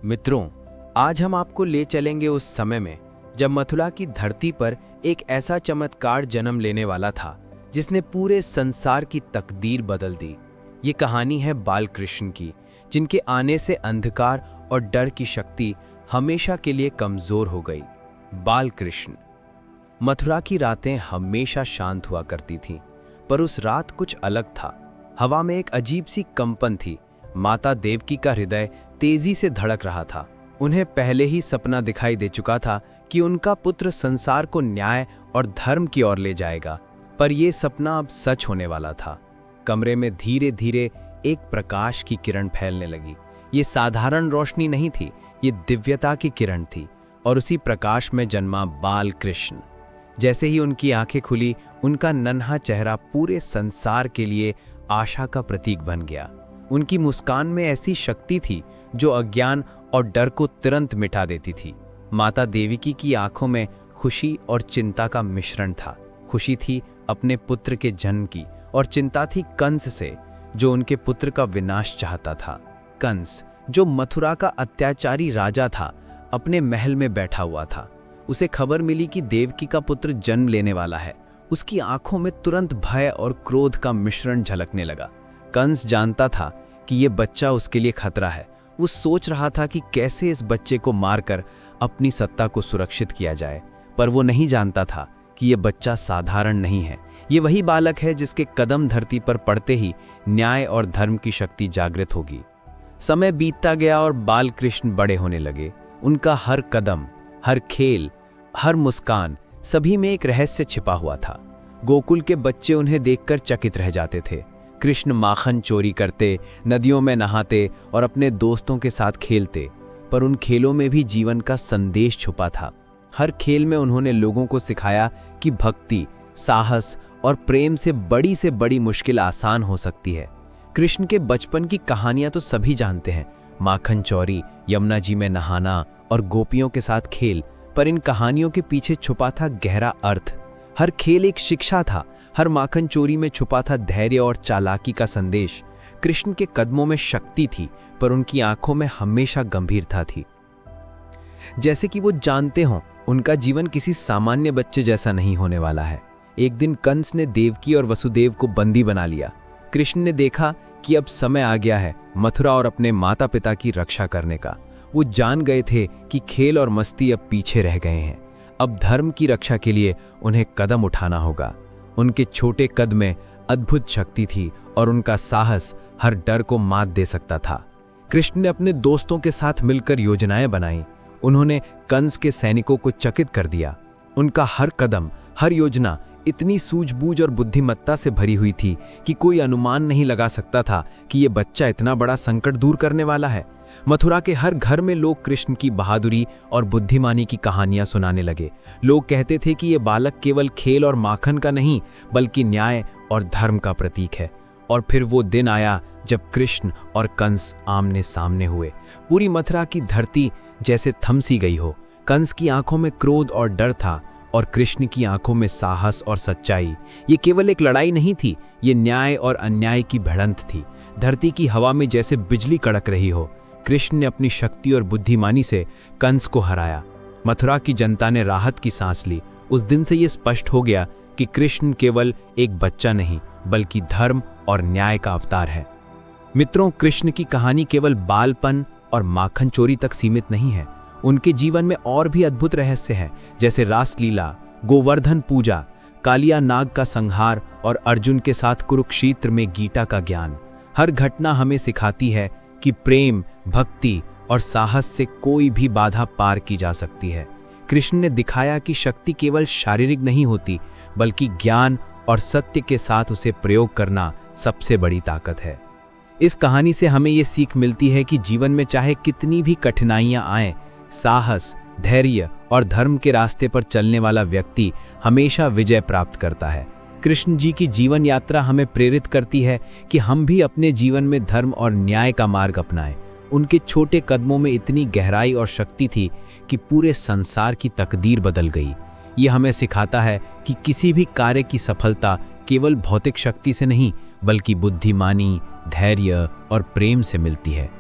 मित्रों, आज हम आपको ले चलेंगे उस समय में जब मथुरा की धरती पर एक ऐसा चमत्कार जन्म लेने वाला था जिसने पूरे संसार की तकदीर बदल दी। ये कहानी है बालकृष्ण की, जिनके आने से अंधकार और डर की शक्ति हमेशा के लिए कमजोर हो गई। बालकृष्ण। मथुरा की रातें हमेशा शांत हुआ करती थीं, पर उस रात कुछ अलग था। हवा में एक अजीब सी कंपन थी। माता देवकी का हृदय तेजी से धड़क रहा था। उन्हें पहले ही सपना दिखाई दे चुका था कि उनका पुत्र संसार को न्याय और धर्म की ओर ले जाएगा, पर यह सपना अब सच होने वाला था। कमरे में धीरे धीरे एक प्रकाश की किरण फैलने लगी। ये साधारण रोशनी नहीं थी, ये दिव्यता की किरण थी, और उसी प्रकाश में जन्मा बालकृष्ण। जैसे ही उनकी आंखें खुली, उनका नन्हा चेहरा पूरे संसार के लिए आशा का प्रतीक बन गया। उनकी मुस्कान में ऐसी शक्ति थी जो अज्ञान और डर को तुरंत मिटा देती थी। माता देवकी की आंखों में खुशी और चिंता का मिश्रण था। खुशी थी अपने पुत्र के जन्म की, और चिंता थी कंस से, जो उनके पुत्र का विनाश चाहता था। कंस, जो मथुरा का अत्याचारी राजा था, अपने महल में बैठा हुआ था। उसे खबर मिली कि देवकी का पुत्र जन्म लेने वाला है। उसकी आंखों में तुरंत भय और क्रोध का मिश्रण झलकने लगा। कंस जानता था कि यह बच्चा उसके लिए खतरा है। वो सोच रहा था कि कैसे इस बच्चे को मारकर अपनी सत्ता को सुरक्षित किया जाए, पर वो नहीं जानता था कि यह बच्चा साधारण नहीं है। ये वही बालक है जिसके कदम धरती पर पड़ते ही न्याय और धर्म की शक्ति जागृत होगी। समय बीतता गया और बालकृष्ण बड़े होने लगे। उनका हर कदम, हर खेल, हर मुस्कान, सभी में एक रहस्य छिपा हुआ था। गोकुल के बच्चे उन्हें देखकर चकित रह जाते थे। कृष्ण माखन चोरी करते, नदियों में नहाते और अपने दोस्तों के साथ खेलते, पर उन खेलों में भी जीवन का संदेश छुपा था। हर खेल में उन्होंने लोगों को सिखाया कि भक्ति, साहस और प्रेम से बड़ी मुश्किल आसान हो सकती है। कृष्ण के बचपन की कहानियां तो सभी जानते हैं, माखन चोरी, यमुना जी में नहाना और गोपियों के साथ खेल, पर इन कहानियों के पीछे छुपा था गहरा अर्थ। हर खेल एक शिक्षा था, हर माखन चोरी में छुपा था धैर्य और चालाकी का संदेश। कृष्ण के कदमों में शक्ति थी, पर उनकी आंखों में हमेशा गंभीरता थी। जैसे कि वो जानते हों, उनका जीवन किसी सामान्य बच्चे जैसा नहीं होने वाला है। एक दिन कंस ने देवकी और वसुदेव को बंदी बना लिया। कृष्ण ने देखा कि अब समय आ गया है मथुरा और अपने माता पिता की रक्षा करने का। वो जान गए थे कि खेल और मस्ती अब पीछे रह गए हैं। अब धर्म की रक्षा के लिए उन्हें कदम उठाना होगा। उनके छोटे कद में अद्भुत शक्ति थी, और उनका साहस हर डर को मात दे सकता था। कृष्ण ने अपने दोस्तों के साथ मिलकर योजनाएं बनाई। उन्होंने कंस के सैनिकों को चकित कर दिया। उनका हर कदम, हर योजना इतनी सूझबूझ और बुद्धिमत्ता से भरी हुई थी कि कोई अनुमान नहीं लगा सकता था कि यह बच्चा इतना बड़ा संकट दूर करने वाला है। मथुरा के हर घर में लोग कृष्ण की बहादुरी और बुद्धिमानी की कहानियां सुनाने लगे। लोग कहते थे कि यह बालक केवल खेल और माखन का नहीं, बल्कि न्याय और धर्म का प्रतीक है। और फिर वो दिन आया जब कृष्ण और कंस आमने सामने हुए। पूरी मथुरा की धरती जैसे थम सी गई हो। कंस की आंखों में क्रोध और डर था, और कृष्ण की आंखों में साहस और सच्चाई। ये केवल एक लड़ाई नहीं थी, ये न्याय और अन्याय की भिड़ंत थी। धरती की हवा में जैसे बिजली कड़क रही हो। कृष्ण ने अपनी शक्ति और बुद्धिमानी से कंस को हराया। मथुरा की जनता ने राहत की सांस ली। उस दिन से यह स्पष्ट हो गया कि कृष्ण केवल एक बच्चा नहीं, बल्कि धर्म और न्याय का अवतार है। मित्रों, कृष्ण की कहानी केवल बालपन और माखन चोरी तक सीमित नहीं है। उनके जीवन में और भी अद्भुत रहस्य हैं, जैसे रासलीला, गोवर्धन पूजा, कालिया नाग का संहार और अर्जुन के साथ कुरुक्षेत्र में गीता का ज्ञान। हर घटना हमें सिखाती है कि प्रेम, भक्ति और साहस से कोई भी बाधा पार की जा सकती है। कृष्ण ने दिखाया कि शक्ति केवल शारीरिक नहीं होती, बल्कि ज्ञान और सत्य के साथ उसे प्रयोग करना सबसे बड़ी ताकत है। इस कहानी से हमें ये सीख मिलती है कि जीवन में चाहे कितनी भी कठिनाइयां आएं, साहस, धैर्य और धर्म के रास्ते पर चलने वाला व्यक्ति हमेशा विजय प्राप्त करता है। कृष्ण जी की जीवन यात्रा हमें प्रेरित करती है कि हम भी अपने जीवन में धर्म और न्याय का मार्ग अपनाएं। उनके छोटे कदमों में इतनी गहराई और शक्ति थी कि पूरे संसार की तकदीर बदल गई। ये हमें सिखाता है कि किसी भी कार्य की सफलता केवल भौतिक शक्ति से नहीं, बल्कि बुद्धिमानी, धैर्य और प्रेम से मिलती है।